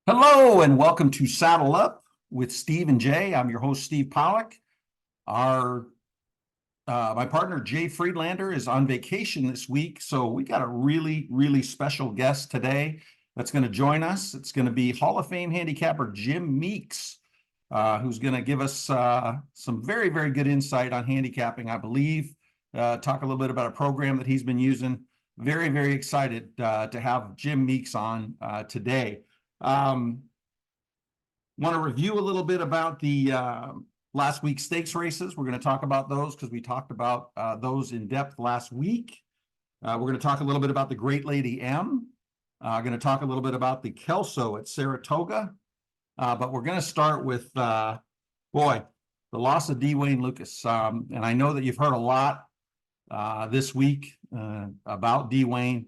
Hello and welcome to Saddle Up with Steve and Jay. I'm your host, Steve Pollock. Our my partner Jay Friedlander is on vacation this week, so we got a really special guest today that's going to join us. It's going to be Hall of Fame handicapper Jim Meeks, who's going to give us some very good insight on handicapping, I believe. Talk a little bit about a program that he's been using. Very excited to have Jim Meeks on today. Want to review a little bit about the last week's stakes races. We're going to talk about those because we talked about those in depth last week. We're going to talk a little bit about the Great Lady M. Going to talk a little bit about the Kelso at Saratoga. But we're going to start with, the loss of Dwayne Lucas. And I know that you've heard a lot this week about Dwayne.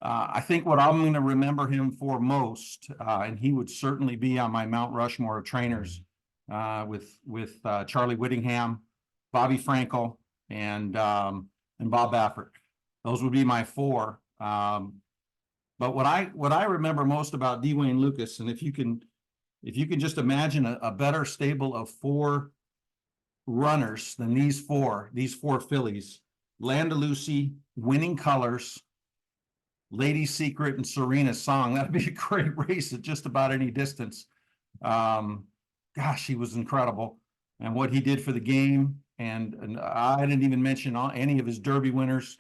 I think what I'm going to remember him for most, and he would certainly be on my Mount Rushmore of trainers, with Charlie Whittingham, Bobby Frankel, and Bob Baffert. Those would be my four. But what I remember most about Dwayne Lucas, and if you can just imagine a better stable of four runners than these four fillies: Landalucey, Winning Colors, Lady Secret, and Serena's Song. That'd be a great race at just about any distance. Gosh, he was incredible. And what he did for the game. And I didn't even mention any of his Derby winners.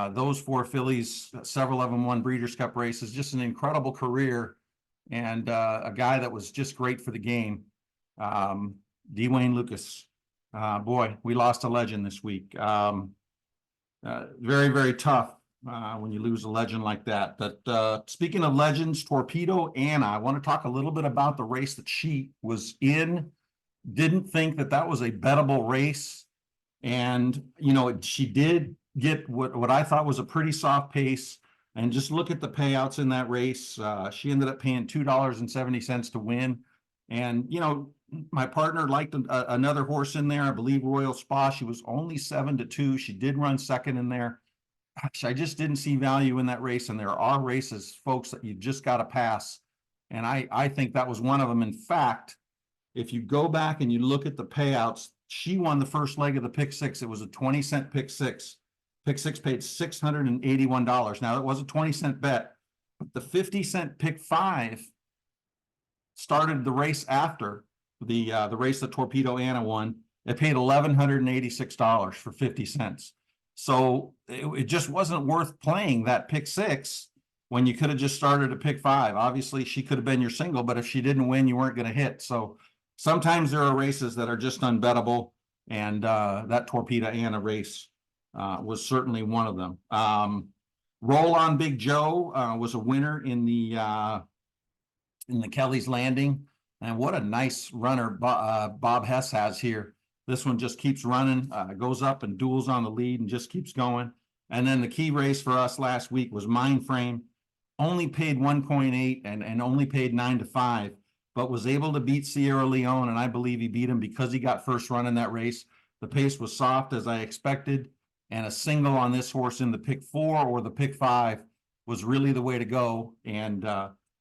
Those four fillies, several of them won Breeders' Cup races. Just an incredible career. And a guy that was just great for the game. Dwayne Lucas. Boy, we lost a legend this week. Very tough. When you lose a legend like that. But speaking of legends, Torpedo Anna, I want to talk a little bit about the race that she was in. Didn't think that was a bettable race. And, she did get what I thought was a pretty soft pace. And just look at the payouts in that race. She ended up paying $2.70 to win. And, my partner liked another horse in there, I believe Royal Spa. She was only 7-2. She did run second in there. Gosh, I just didn't see value in that race. And there are races, folks, that you just got to pass. And I think that was one of them. In fact, if you go back and you look at the payouts, she won the first leg of the pick six. It was a 20-cent pick six. Pick six paid $681. Now, it was a 20-cent bet, but the 50-cent pick five started the race after the race that Torpedo Anna won. It paid $1,186 for 50 cents. So it just wasn't worth playing that pick six when you could have just started a pick five. Obviously, she could have been your single, but if she didn't win, you weren't going to hit. So sometimes there are races that are just unbettable, and that Torpedo Anna race was certainly one of them. Roll on Big Joe was a winner in the Kelly's Landing, and what a nice runner Bob Hess has here. This one just keeps running, goes up and duels on the lead and just keeps going. And then the key race for us last week was Mindframe. Only paid 1.8 and only paid 9-5, but was able to beat Sierra Leone. And I believe he beat him because he got first run in that race. The pace was soft as I expected. And a single on this horse in the pick four or the pick five was really the way to go. And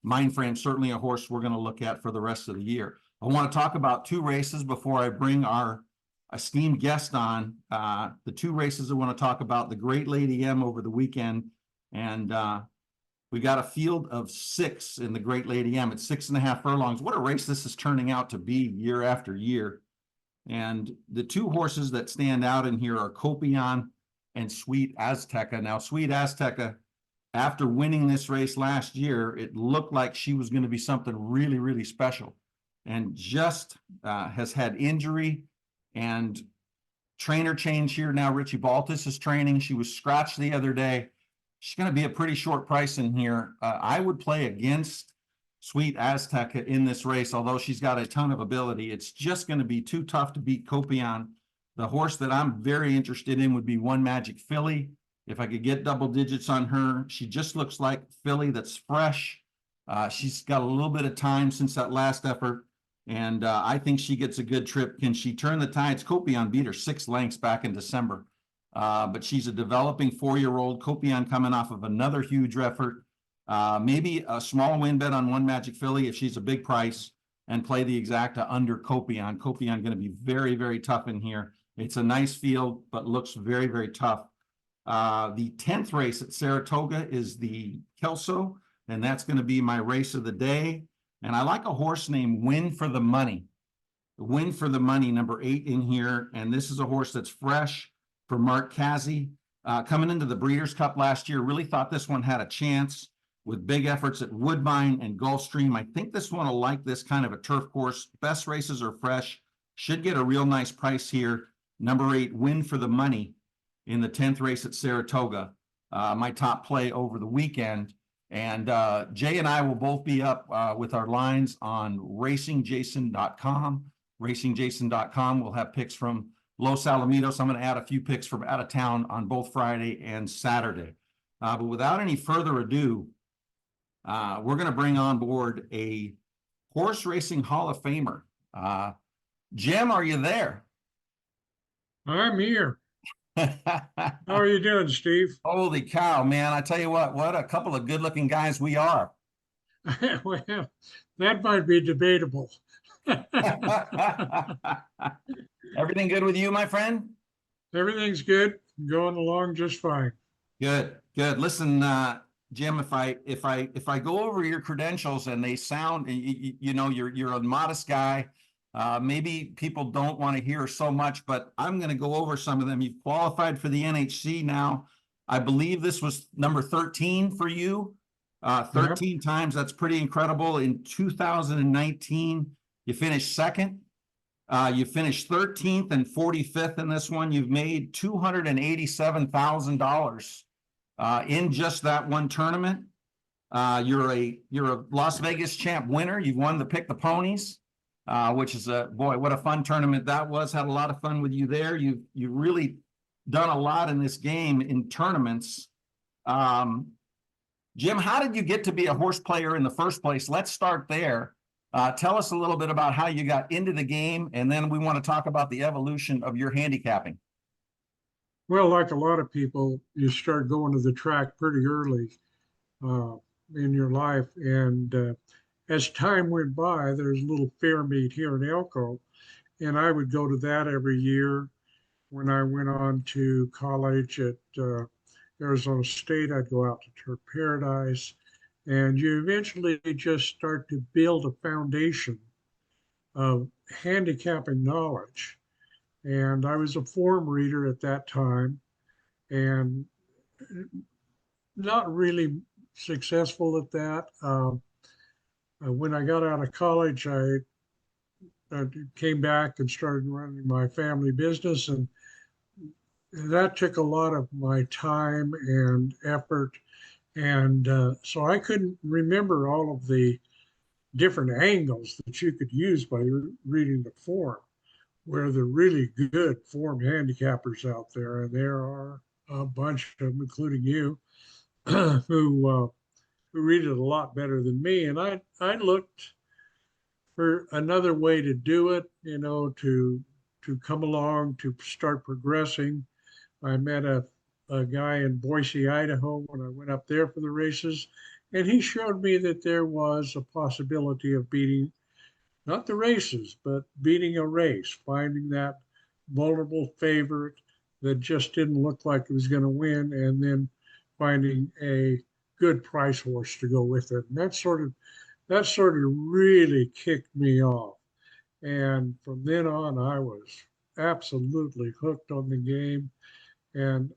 Mindframe, certainly a horse we're going to look at for the rest of the year. I want to talk about two races before I bring our esteemed guest on. The two races I want to talk about: the Great Lady M over the weekend, and we got a field of 6 in the Great Lady M at 6.5 furlongs. What a race this is turning out to be year after year. And the two horses that stand out in here are Copion and Sweet Azteca. Now, Sweet Azteca, after winning this race last year, it looked like she was going to be something really special, and just has had injury and trainer change here. Now Richie Baltus is training. She was scratched the other day. She's going to be a pretty short price in here. I would play against Sweet Azteca in this race, although she's got a ton of ability. It's just going to be too tough to beat Copion. The horse that I'm very interested in would be One Magic Filly. If I could get double digits on her, she just looks like filly that's fresh. She's got a little bit of time since that last effort. And I think she gets a good trip. Can she turn the tides? Copion beat her 6 lengths back in December. But she's a developing 4-year-old. Copion coming off of another huge effort. Maybe a small win bet on One Magic Filly if she's a big price, and play the exacta under Copion. Copion going to be very, very tough in here. It's a nice field, but looks very, very tough. The 10th race at Saratoga is the Kelso, and that's going to be my race of the day. And I like a horse named Win for the Money. Win for the Money, number 8 in here. And this is a horse that's fresh for Mark Kazzi. Coming into the Breeders' Cup last year, really thought this one had a chance with big efforts at Woodbine and Gulfstream. I think this one will like this kind of a turf course. Best races are fresh. Should get a real nice price here. Number 8, Win for the Money in the 10th race at Saratoga. My top play over the weekend. And Jay and I will both be up with our lines on racingjason.com. Racingjason.com. We'll have picks from Los Alamitos. I'm going to add a few picks from out of town on both Friday and Saturday. But without any further ado, we're going to bring on board a horse racing Hall of Famer. Jim, are you there? I'm here. How are you doing, Steve? Holy cow, man. I tell you what a couple of good looking guys we are. Well, that might be debatable. Everything good with you, my friend? Everything's good. Going along just fine. Good. Listen, Jim, if I go over your credentials and they sound, you know, you're a modest guy. Maybe people don't want to hear so much, but I'm going to go over some of them. You've qualified for the NHC now. I believe this was number 13 for you. 13 Yep. times. That's pretty incredible. In 2019, you finished second. You finished 13th and 45th in this one. You've made $287,000 in just that one tournament. You're a Las Vegas champ winner. You've won the Pick the Ponies, which is boy, what a fun tournament that was. Had a lot of fun with you there. You've really done a lot in this game in tournaments. Jim, how did you get to be a horse player in the first place? Let's start there. Tell us a little bit about how you got into the game, and then we want to talk about the evolution of your handicapping. Well, like a lot of people, you start going to the track pretty early in your life. And as time went by, there's a little fair meet here in Elko. And I would go to that every year. When I went on to college at Arizona State, I'd go out to Turf Paradise. And you eventually just start to build a foundation of handicapping knowledge. And I was a form reader at that time and not really successful at that. When I got out of college, I came back and started running my family business, and that took a lot of my time and effort. And so I couldn't remember all of the different angles that you could use by reading the form, where the really good formed handicappers out there, and there are a bunch of them, including you, who read it a lot better than me. And I looked for another way to do it, you know, to come along, to start progressing. I met a guy in Boise, Idaho, when I went up there for the races, and he showed me that there was a possibility of beating not the races, but beating a race, finding that vulnerable favorite that just didn't look like it was going to win, and then finding a good price horse to go with it. And that sort of really kicked me off. And from then on, I was absolutely hooked on the game. And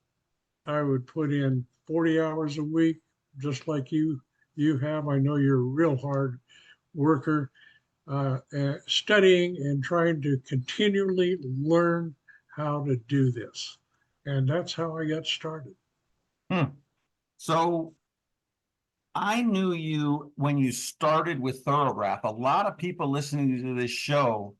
I would put in 40 hours a week, just like you have. I know you're a real hard worker. Studying and trying to continually learn how to do this. And that's how I got started. So I knew you when you started with Thoroughgraph. A lot of people listening to this show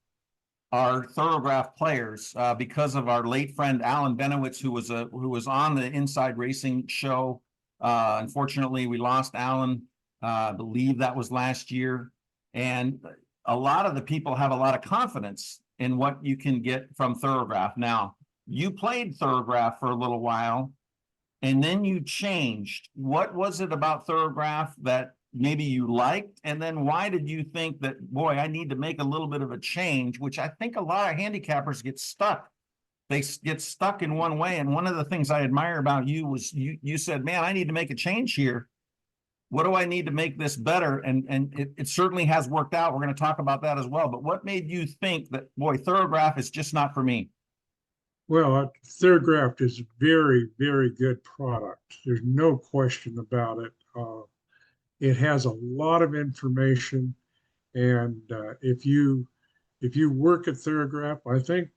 are Thoroughgraph players because of our late friend Alan Benowitz, who was on the Inside Racing show. Unfortunately, we lost Alan. I believe that was last year. And a lot of the people have a lot of confidence in what you can get from Thoroughgraph. Now, you played Thoroughgraph for a little while, and then you changed. What was it about Thorograph that maybe you liked? And then why did you think that, boy, I need to make a little bit of a change, which I think a lot of handicappers get stuck. They get stuck in one way. And one of the things I admire about you was you said, man, I need to make a change here. What do I need to make this better? And it certainly has worked out. We're going to talk about that as well. But what made you think that, boy, Thorograph is just not for me? Well, Theragraft is a very, very good product. There's no question about it. It has a lot of information, and if you work at Theragraph, I think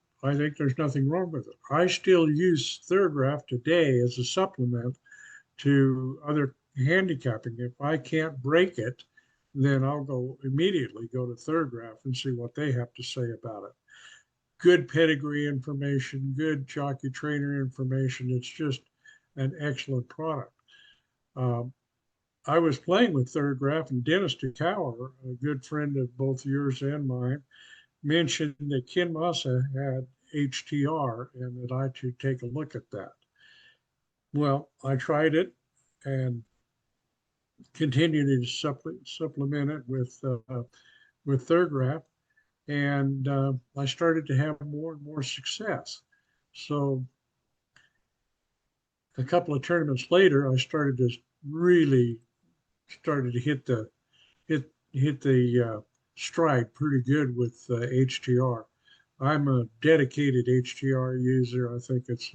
there's nothing wrong with it. I still use Theragraph today as a supplement to other handicapping. If I can't break it, then I'll immediately go to Theragraph and see what they have to say about it. Good pedigree information, good jockey trainer information. It's just an excellent product. I was playing with Theragraph, and Dennis DeCower, a good friend of both yours and mine, mentioned that Ken Massa had HTR and that I should take a look at that. Well, I tried it and continued to supplement it with Theragraph, and I started to have more and more success. So a couple of tournaments later, I started to really started to hit the stride pretty good with HTR. I'm a dedicated HTR user. I think it's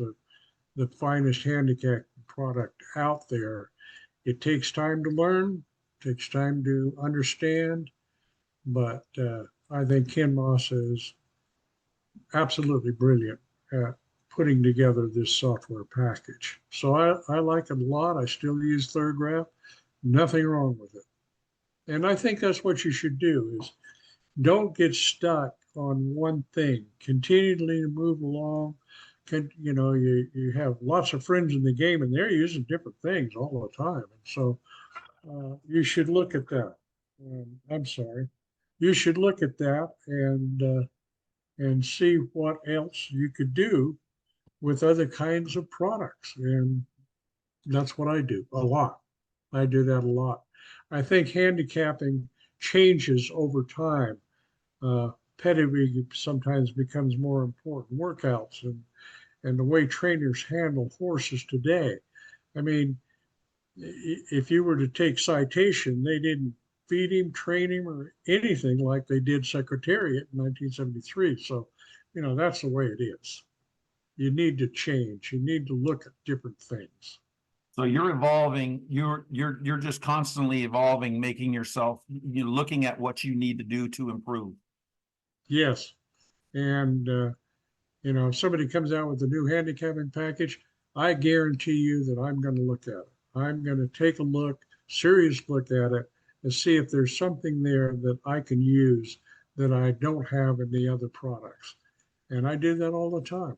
the finest handicap product out there. It takes time to learn, takes time to understand, but I think Ken Moss is absolutely brilliant at putting together this software package. So I like it a lot. I still use Theragraph. Nothing wrong with it. And I think that's what you should do is don't get stuck on one thing. Continually move along. You have lots of friends in the game and they're using different things all the time. And so you should look at that. I'm sorry. You should look at that and see what else you could do with other kinds of products. And that's what I do a lot. I do that a lot. I think handicapping changes over time. Pedigree sometimes becomes more important. Workouts and the way trainers handle horses today. I mean, if you were to take Citation, they didn't feed him, train him, or anything like they did Secretariat in 1973. So, that's the way it is. You need to change. You need to look at different things. So you're evolving, you're just constantly evolving, making yourself, you're looking at what you need to do to improve. Yes. And, if somebody comes out with a new handicapping package, I guarantee you that I'm going to look at it. I'm going to take a serious look at it and see if there's something there that I can use that I don't have in the other products. And I do that all the time.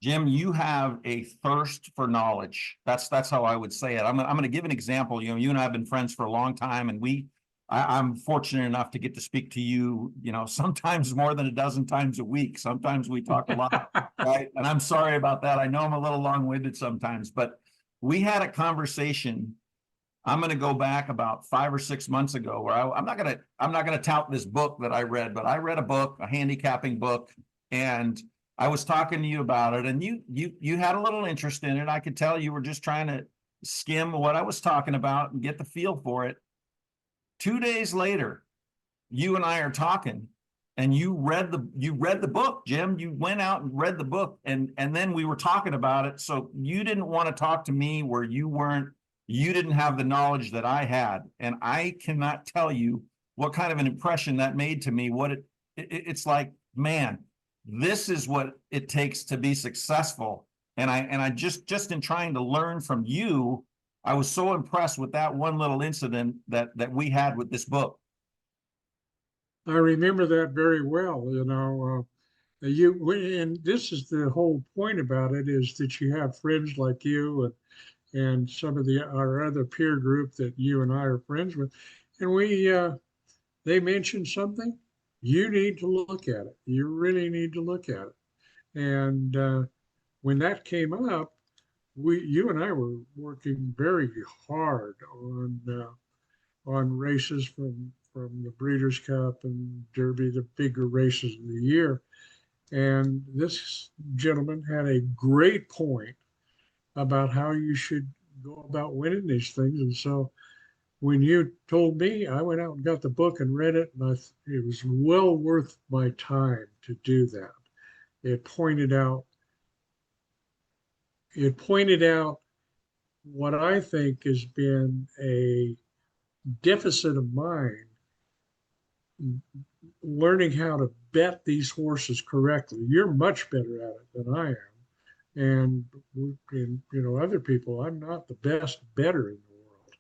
Jim, you have a thirst for knowledge. That's how I would say it. I'm going to give an example. You and I have been friends for a long time, and I'm fortunate enough to get to speak to you, sometimes more than a dozen times a week. Sometimes we talk a lot, right? And I'm sorry about that. I know I'm a little long-winded sometimes, but we had a conversation. I'm going to go back about 5 or 6 months ago where I'm not going to tout this book that I read, but I read a book, a handicapping book, and I was talking to you about it, and you had a little interest in it. I could tell you were just trying to skim what I was talking about and get the feel for it. 2 days later, you and I are talking, and you read the book, Jim. You went out and read the book, and then we were talking about it. So you didn't want to talk to me where you didn't have the knowledge that I had, and I cannot tell you what kind of an impression that made to me. It's like, man, this is what it takes to be successful. And I just in trying to learn from you, I was so impressed with that one little incident that we had with this book. I remember that very well. And this is the whole point about it, is that you have friends like you and some of our other peer group that you and I are friends with, and they mentioned something. You need to look at it. You really need to look at it. And when that came up, you and I were working very hard on races from the Breeders' Cup and Derby, the bigger races of the year. And this gentleman had a great point about how you should go about winning these things. And so when you told me, I went out and got the book and read it, and it was well worth my time to do that. It pointed out what I think has been a deficit of mine, learning how to bet these horses correctly. You're much better at it than I am. And other people, I'm not the best bettor in the world,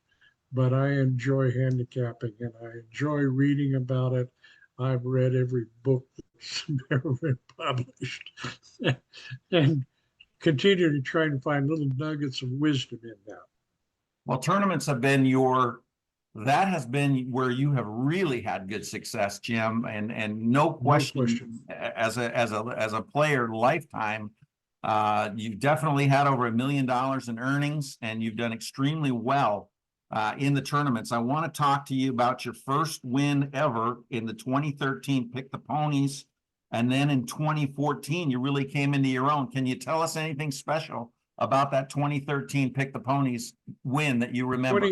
but I enjoy handicapping and I enjoy reading about it. I've read every book that's ever been published and continue to try and find little nuggets of wisdom in that. Well, tournaments have been that has been where you have really had good success, Jim, and no question, as a player lifetime, you've definitely had over $1 million in earnings, and you've done extremely well in the tournaments. I want to talk to you about your first win ever in the 2013 Pick the Ponies, and then in 2014 you really came into your own. Can you tell us anything special about that 2013 Pick the Ponies win that you remember?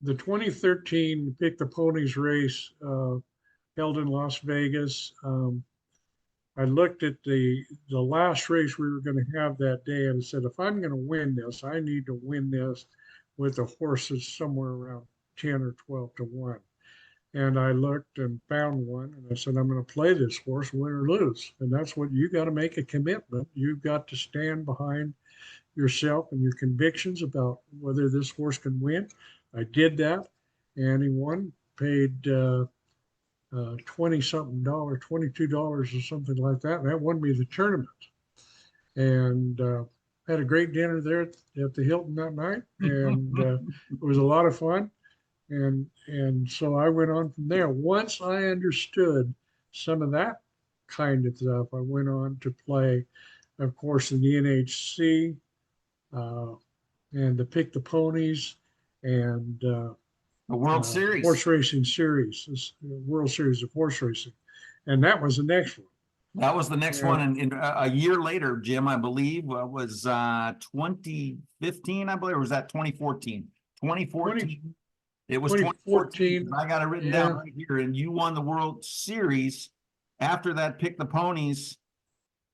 The 2013 Pick the Ponies race held in Las Vegas. I looked at the last race we were going to have that day and said, if I'm going to win this, I need to win this with the horses somewhere around 10 or 12 to 1. And I looked and found one, and I said, I'm going to play this horse, win or lose. And that's what you got to make a commitment. You've got to stand behind yourself and your convictions about whether this horse can win. I did that, and he won, paid 20 something dollars, $22 or something like that. And that won me the tournament. And had a great dinner there at the Hilton that night. And it was a lot of fun. And so I went on from there. Once I understood some of that kind of stuff, I went on to play, of course, in the NHC and the Pick the Ponies and The World Series. Horse Racing Series, World Series of Horse Racing. And that was the next one. That was the next one. And a year later, Jim, I believe, was 2015, I believe, or was that 2014? 2014. It was 2014. I got it written down right here. And you won the World Series after that Pick the Ponies.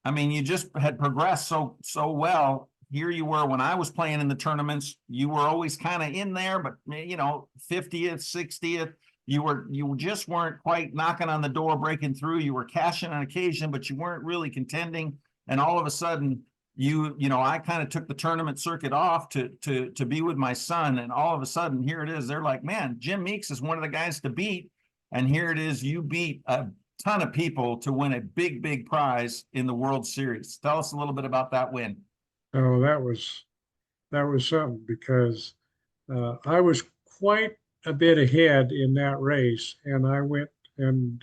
I mean, you just had progressed so well. Here you were when I was playing in the tournaments. You were always kind of in there, but 50th, 60th. You just weren't quite knocking on the door, breaking through. You were cashing on occasion, but you weren't really contending. And all of a sudden, I kind of took the tournament circuit off to be with my son. And all of a sudden, here it is. They're like, man, Jim Meeks is one of the guys to beat. And here it is. You beat a ton of people to win a big, big prize in the World Series. Tell us a little bit about that win. Oh, that was something, because I was quite a bit ahead in that race, and I went and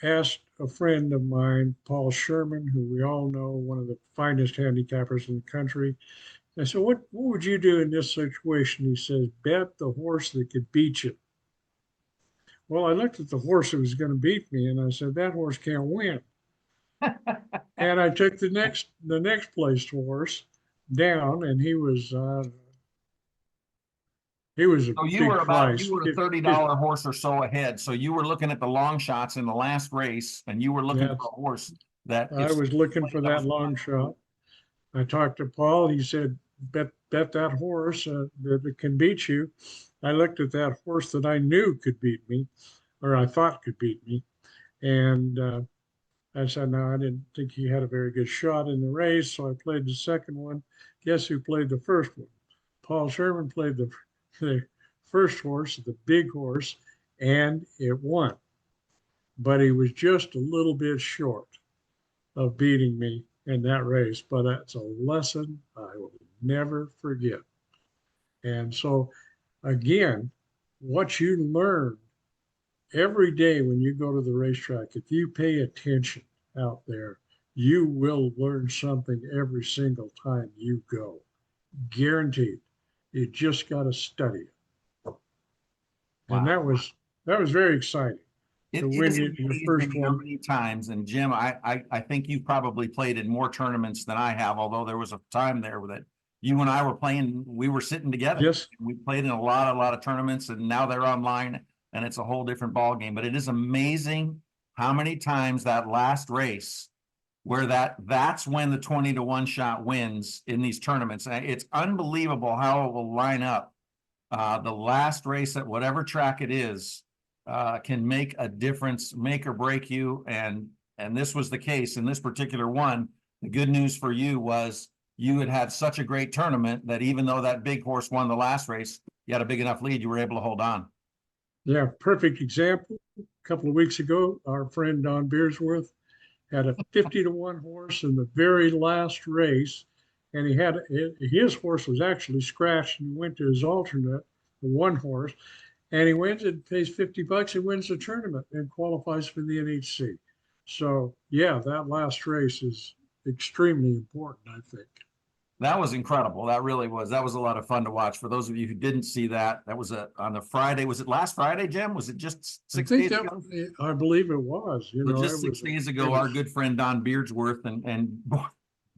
asked a friend of mine, Paul Sherman, who we all know, one of the finest handicappers in the country. I said, what would you do in this situation? He says, bet the horse that could beat you. Well, I looked at the horse that was going to beat me, and I said, that horse can't win. And I took the next placed horse down, and he was a So you were price. You were a $30 horse or so ahead. So you were looking at the long shots in the last race, and you were looking for a horse that I was looking for that long shot. I talked to Paul. He said, bet that horse that can beat you. I looked at that horse that I knew could beat me, or I thought could beat me, and I said, no, I didn't think he had a very good shot in the race. So I played the second one. Guess who played the first one? Paul Sherman played the first horse, the big horse, and it won. But he was just a little bit short of beating me in that race. But that's a lesson I will never forget. And so, again, what you learn every day when you go to the racetrack, if you pay attention out there, you will learn something every single time you go. Guaranteed. You just got to study it. And Wow. that was very exciting to It win is your first amazing how one. many times, and Jim, I think you've probably played in more tournaments than I have, although there was a time there that you and I were playing, we were sitting together. Yes. We played in a lot of tournaments, and now they're online and it's a whole different ball game. But it is amazing how many times that last race where that's when the 20-1 shot wins in these tournaments. It's unbelievable how it will line up. The last race at whatever track it is can make a difference, make or break you. And this was the case in this particular one. The good news for you was you had such a great tournament that even though that big horse won the last race, you had a big enough lead, you were able to hold on. Yeah, perfect example. A couple of weeks ago, our friend Don Beersworth had a 50-1 horse in the very last race, and his horse was actually scratched, and he went to his alternate, the one horse, and he wins it, pays $50, and wins the tournament and qualifies for the NHC. So yeah, that last race is extremely important, I think. That was incredible. That really was. That was a lot of fun to watch. For those of you who didn't see that, that was on a Friday. Was it last Friday, Jim? Was it just I 6 think days that ago? I believe it was. But just 6 days ago, our good friend Don Beardsworth and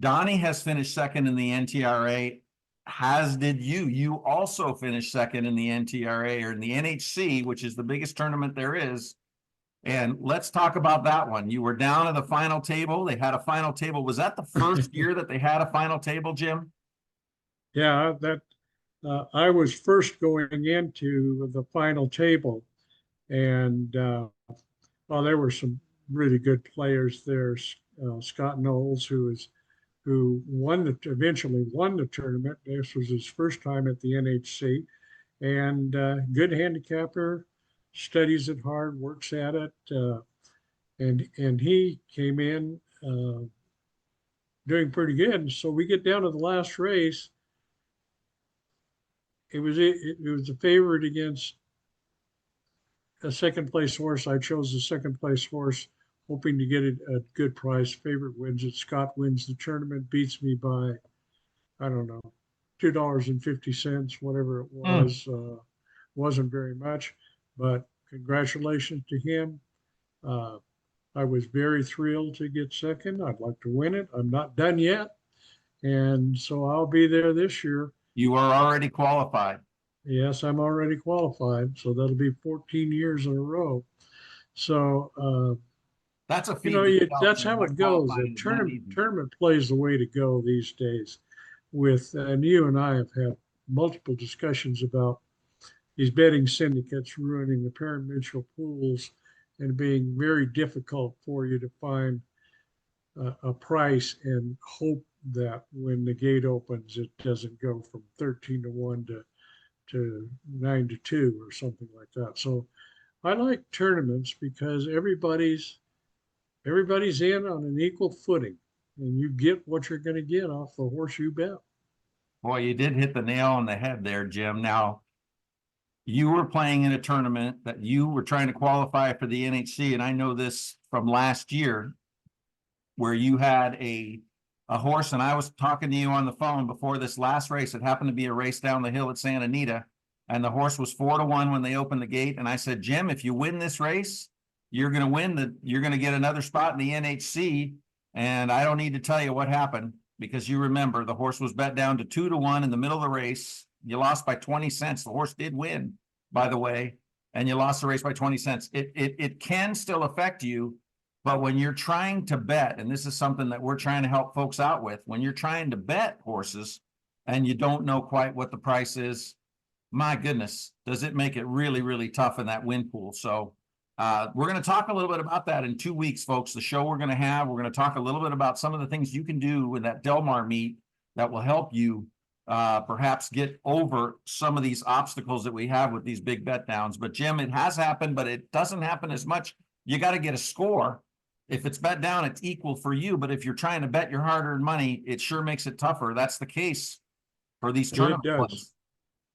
Donnie has finished second in the NTRA, as did you. You also finished second in the NTRA or in the NHC, which is the biggest tournament there is. And let's talk about that one. You were down at the final table. They had a final table. Was that the first year that they had a final table, Jim? Yeah, that I was first going into the final table, and well, there were some really good players there. Scott Knowles, who eventually won the tournament. This was his first time at the NHC, and good handicapper, studies it hard, works at it, and he came in doing pretty good. And so we get down to the last race. It was a favorite against a second place horse. I chose the second place horse, hoping to get a good price. Favorite wins it. Scott wins the tournament, beats me by, I don't know, $2.50, whatever it was. Wasn't very much, but congratulations to him. I was very thrilled to get second. I'd like to win it. I'm not done yet. And so I'll be there this year. You are already qualified. Yes, I'm already qualified. So that'll be 14 years in a row. So, That's a feat. that's how it goes. The tournament plays the way to go these days. And you and I have had multiple discussions about these betting syndicates ruining the pari-mutuel pools and being very difficult for you to find a price and hope that when the gate opens, it doesn't go from 13-1 to 9-2 or something like that. So I like tournaments because everybody's in on an equal footing, and you get what you're going to get off the horse you bet. Boy, you did hit the nail on the head there, Jim. Now, you were playing in a tournament that you were trying to qualify for the NHC, and I know this from last year, where you had a horse, and I was talking to you on the phone before this last race. It happened to be a race down the hill at Santa Anita, and the horse was 4-1 when they opened the gate. And I said, Jim, if you win this race, you're going to you're going to get another spot in the NHC. And I don't need to tell you what happened, because you remember the horse was bet down to 2-1 in the middle of the race. You lost by 20 cents. The horse did win, by the way, and you lost the race by 20 cents. It can still affect you, but when you're trying to bet, and this is something that we're trying to help folks out with, when you're trying to bet horses and you don't know quite what the price is, my goodness, does it make it really, really tough in that win pool. So we're going to talk a little bit about that in 2 weeks, folks. The show we're going to talk a little bit about some of the things you can do with that Del Mar meet that will help you perhaps get over some of these obstacles that we have with these big bet downs. But Jim, it has happened, but it doesn't happen as much. You got to get a score. If it's bet down, it's equal for you. But if you're trying to bet your hard-earned money, it sure makes it tougher. That's the case for these tournament plays.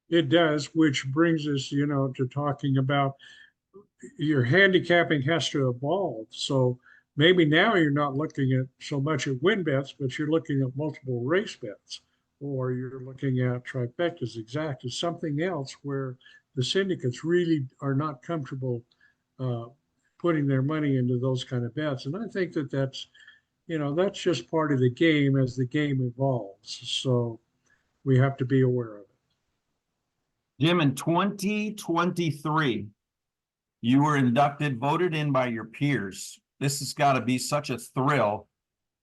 It does, which brings us, to talking about your handicapping has to evolve. So maybe now you're not looking at so much at win bets, but you're looking at multiple race bets, or you're looking at trifectas, exactas, something else where the syndicates really are not comfortable uh, putting their money into those kind of bets. And I think that that's just part of the game as the game evolves. So we have to be aware of it. Jim, in 2023, you were inducted, voted in by your peers. This has got to be such a thrill.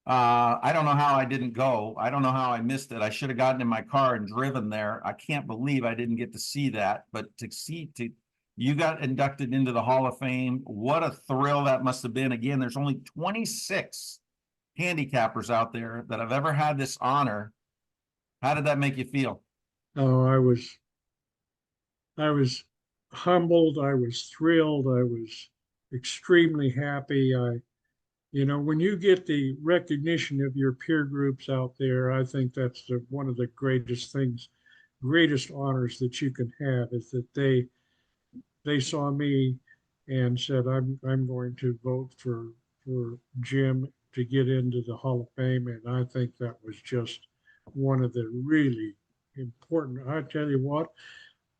I don't know how I didn't go. I don't know how I missed it. I should have gotten in my car and driven there. I can't believe I didn't get to see that. But you got inducted into the Hall of Fame. What a thrill that must have been. Again, there's only 26 handicappers out there that have ever had this honor. How did that make you feel? Oh, I was humbled. I was thrilled. I was extremely happy. When you get the recognition of your peer groups out there, I think that's one of the greatest things, greatest honors that you can have is that they saw me and said, I'm going to vote for Jim to get into the Hall of Fame. And I think that was just one of the really important. I tell you what,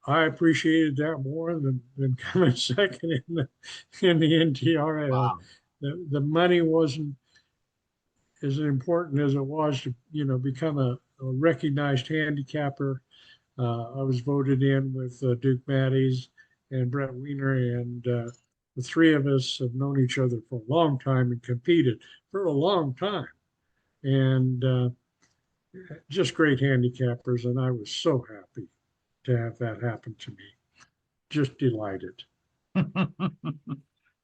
I appreciated that more than coming second in the NTRA. Wow. The money wasn't as important as it was to become a recognized handicapper. I was voted in with Duke Matties and Brett Wiener, and the three of us have known each other for a long time and competed for a long time, and just great handicappers. And I was so happy to have that happen to me. Just delighted.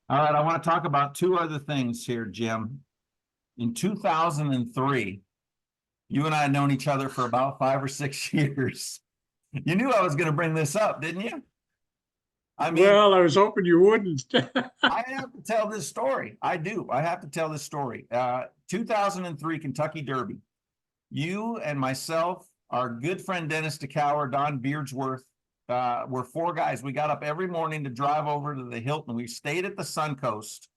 All right, I want to talk about two other things here, Jim. In 2003, you and I had known each other for about 5 or 6 years. You knew I was going to bring this up, didn't you? I mean, Well, I was hoping you wouldn't. I have to tell this story. I do. I have to tell this story. 2003 Kentucky Derby. You and myself, our good friend Dennis DeCower, Don Beardsworth, we're 4 guys. We got up every morning to drive over to the Hilton. We stayed at the Suncoast.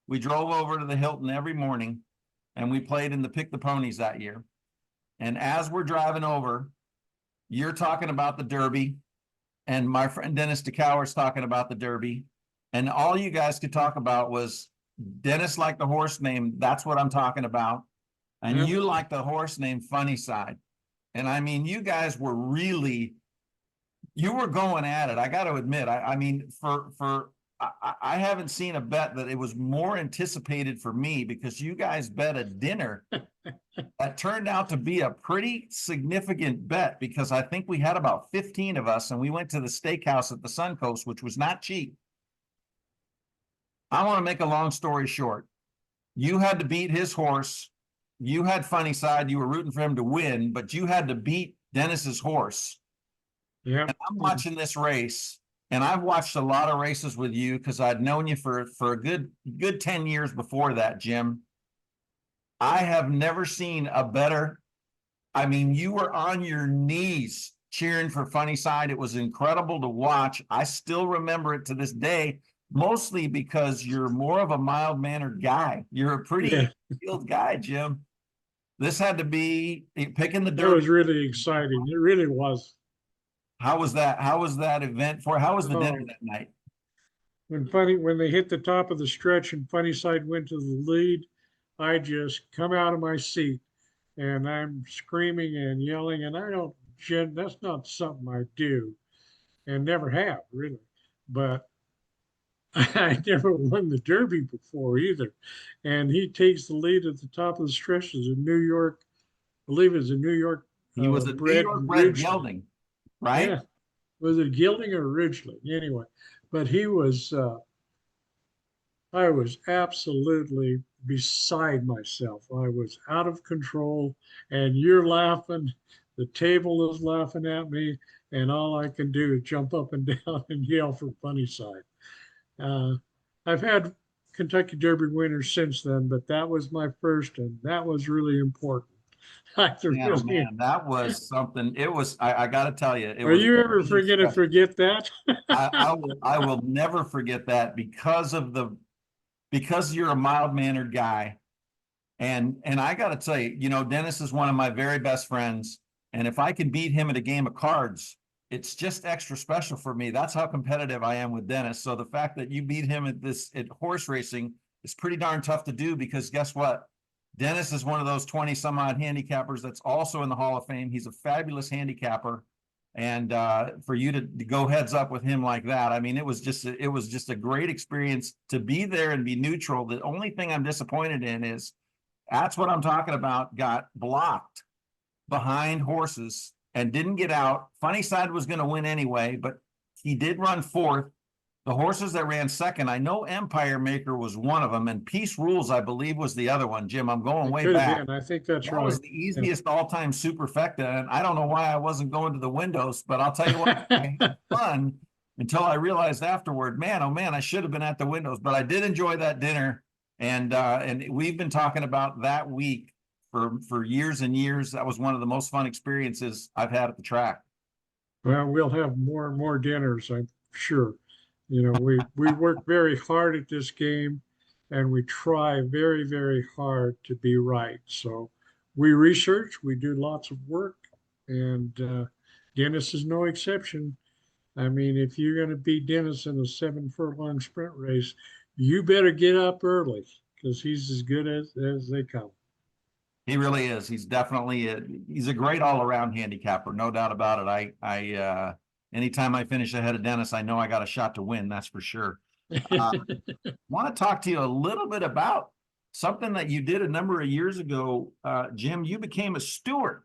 We drove over to the Hilton every morning, and we played in the Pick the Ponies that year. And as we're driving over, you're talking about the Derby, and my friend Dennis DeCower's talking about the Derby, and all you guys could talk about was Dennis liked the horse name. That's what I'm talking about. And Yep. you liked the horse named Funny Side. And I mean, you guys were really, you were going at it. I got to admit, I mean, I haven't seen a bet that it was more anticipated for me, because you guys bet a dinner that turned out to be a pretty significant bet, because I think we had about 15 of us and we went to the steakhouse at the Suncoast, which was not cheap. I want to make a long story short. You had to beat his horse. You had Funny Side. You were rooting for him to win, but you had to beat Dennis's horse. Yeah. And I'm watching this race, and I've watched a lot of races with you because I'd known you for a good 10 years before that, Jim. I have never seen a better. I mean, you were on your knees cheering for Funny Side. It was incredible to watch. I still remember it to this day, mostly because you're more of a mild-mannered guy. You're a pretty skilled guy, Jim. This had to be picking the That dirt. was really exciting. It really was. How was that? How was that event for? How was the dinner that night? When they hit the top of the stretch and Funny Side went to the lead, I just come out of my seat and I'm screaming and yelling. And I don't, Jen, that's not something I do and never have really. But I never won the Derby before either. And he takes the lead at the top of the stretch as a New York, I believe it's a New York. He was a New York bred gelding, right? Yeah. Was it Gilding or Ridgely? Anyway, but I was absolutely beside myself. I was out of control, and you're laughing. The table is laughing at me, and all I can do is jump up and down and yell for Funny Side. I've had Kentucky Derby winners since then, but that was my first, and that was really important. Man, oh man, that was something. It was. I got to tell you, it Are was. you ever Really going to forget that? I will never forget that because of because you're a mild-mannered guy. And I got to tell you, Dennis is one of my very best friends. And if I can beat him at a game of cards, it's just extra special for me. That's how competitive I am with Dennis. So the fact that you beat him at horse racing is pretty darn tough to do, because guess what? Dennis is one of those 20 some odd handicappers that's also in the Hall of Fame. He's a fabulous handicapper. And for you to go heads up with him like that, I mean, it was just a great experience to be there and be neutral. The only thing I'm disappointed in is, that's what I'm talking about, got blocked behind horses and didn't get out. Funny Side was going to win anyway, but he did run fourth. The horses that ran second, I know Empire Maker was one of them, and Peace Rules, I believe, was the other one. Jim, I'm going way Could have back. been. I think that's That right. was the easiest all-time superfecta, and I don't know why I wasn't going to the windows, but I'll tell you what, I had fun until I realized afterward, man, oh man, I should have been at the windows. But I did enjoy that dinner, and we've been talking about that week for years and years. That was one of the most fun experiences I've had at the track. Well, we'll have more and more dinners, I'm sure. We work very hard at this game, and we try very, very hard to be right. So we research, we do lots of work, and Dennis is no exception. I mean, if you're going to beat Dennis in a 7 furlong sprint race, you better get up early, because he's as good as they come. He really is. He's definitely he's a great all-around handicapper, no doubt about it. I anytime I finish ahead of Dennis, I know I got a shot to win, that's for sure. Want to talk to you a little bit about something that you did a number of years ago. Jim, you became a steward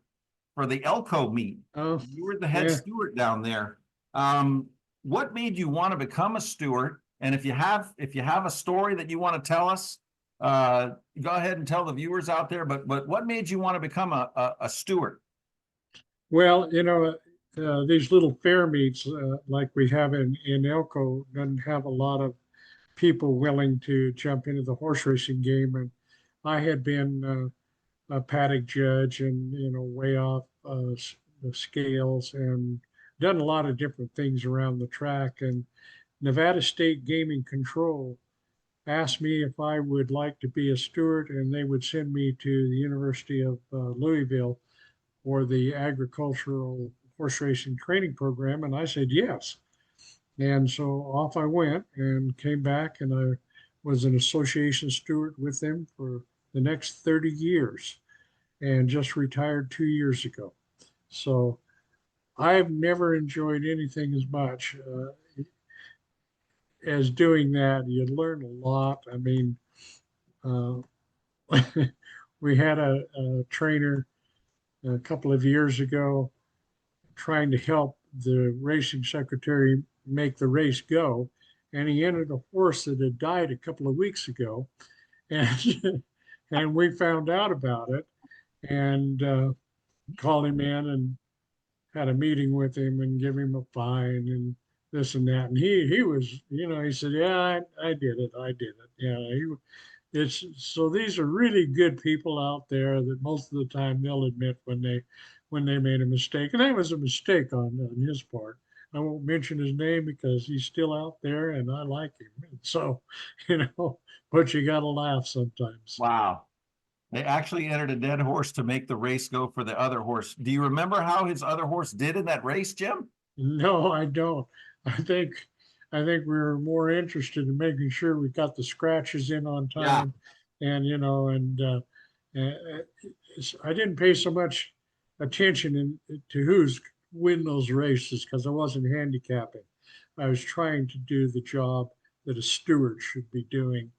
for the Elko meet. Oh, You were the head steward down there. What made you want to become a steward? And if you have a story that you want to tell us, go ahead and tell the viewers out there. But what made you want to become a steward? well, these little fair meets like we have in Elko doesn't have a lot of people willing to jump into the horse racing game. And I had been a paddock judge and, way off the scales, and done a lot of different things around the track. And Nevada State Gaming Control asked me if I would like to be a steward, and they would send me to the University of Louisville for the agricultural horse racing training program. And I said yes. And so off I went and came back, and I was an association steward with them for the next 30 years, and just retired 2 years ago. So I've never enjoyed anything as much as doing that. You learn a lot. I mean, uh, we had a trainer a couple of years ago trying to help the racing secretary make the race go, and he entered a horse that had died a couple of weeks ago, and and we found out about it, and called him in and had a meeting with him and give him a fine and this and that. And he was, he said, yeah, I did it. I did it. Yeah. It's so these are really good people out there that most of the time they'll admit when they made a mistake. And that was a mistake on his part. I won't mention his name because he's still out there and I like him. And so, but you got to laugh sometimes. Wow. They actually entered a dead horse to make the race go for the other horse. Do you remember how his other horse did in that race, Jim? No, I don't. I think we were more interested in making sure we got the scratches in on time, and I didn't pay so much attention to who's win those races because I wasn't handicapping. I was trying to do the job that a steward should be doing,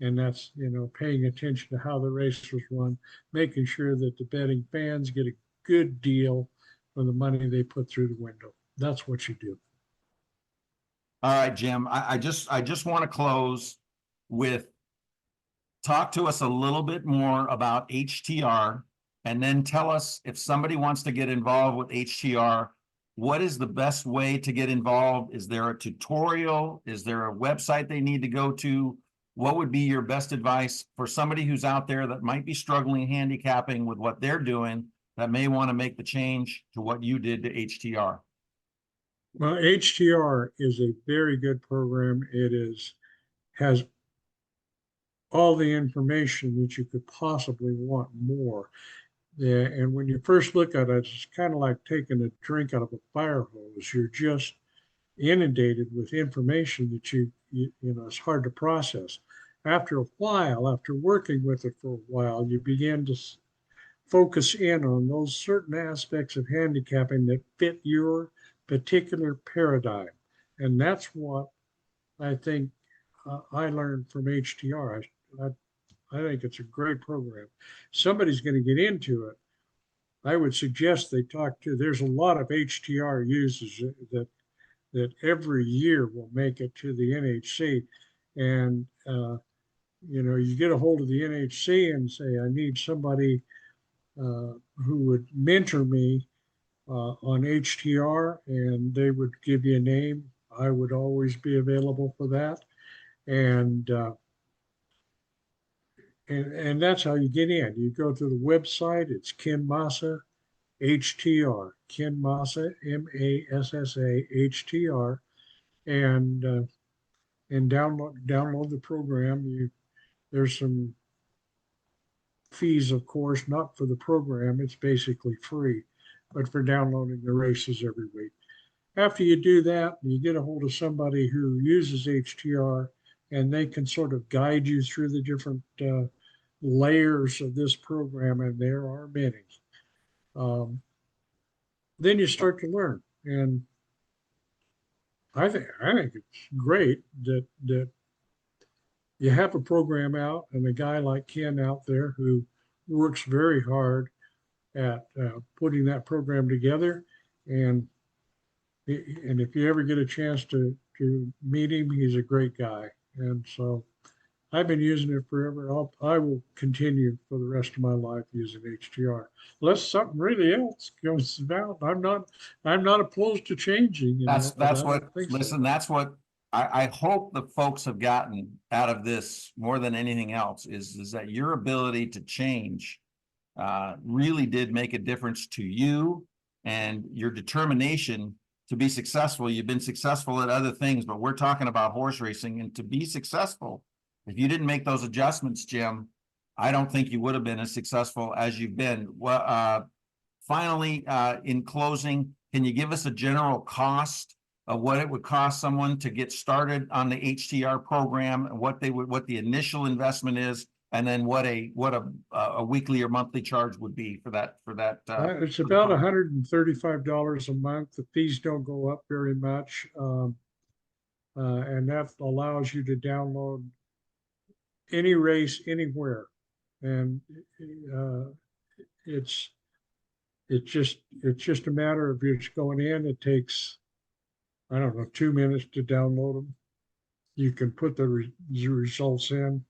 and that's paying attention to how the race was run, making sure that the betting fans get a good deal for the money they put through the window. That's what you do. All right, Jim. I just want to close with, talk to us a little bit more about HTR, and then tell us, if somebody wants to get involved with HTR, what is the best way to get involved? Is there a tutorial? Is there a website they need to go to? What would be your best advice for somebody who's out there that might be struggling handicapping with what they're doing, that may want to make the change to what you did to HTR? Well, HTR is a very good program. It has all the information that you could possibly want more. Yeah, and when you first look at it, it's kind of like taking a drink out of a fire hose. You're just inundated with information that you know, it's hard to process. After a while, after working with it for a while, you begin to focus in on those certain aspects of handicapping that fit your particular paradigm. And that's what I think I learned from HTR. I think it's a great program. Somebody's going to get into it. I would suggest they talk to, there's a lot of HTR users that every year will make it to the NHC. And, you know, you get a hold of the NHC and say, I need somebody who would mentor me on HTR, and they would give you a name. I would always be available for that. And, and that's how you get in. You go to the website, it's Ken Massa, HTR, Ken Massa, Massa, HTR, and download the program. There's some fees, of course, not for the program. It's basically free, but for downloading the races every week. After you do that, you get a hold of somebody who uses HTR, and they can sort of guide you through the different layers of this program, and there are many. Then you start to learn, and I think it's great that you have a program out and a guy like Ken out there who works very hard at putting that program together. And if you ever get a chance to meet him, he's a great guy. And so I've been using it forever. I will continue for the rest of my life using HTR, unless something really else comes about. I'm not opposed to changing, you know, but That's I what, don't think so. listen, that's what I hope the folks have gotten out of this more than anything else is that your ability to change really did make a difference to you, and your determination to be successful. You've been successful at other things, but we're talking about horse racing, and to be successful, if you didn't make those adjustments, Jim, I don't think you would have been as successful as you've been. Well, finally, in closing, can you give us a general cost of what it would cost someone to get started on the HTR program, and what the initial investment is, and then what a weekly or monthly charge would be for that It's about $135 a month. The fees don't go up very much. And that allows you to download any race anywhere. And uh, it's it's just a matter of just going in. It takes, I don't know, 2 minutes to download them. You can put the results in.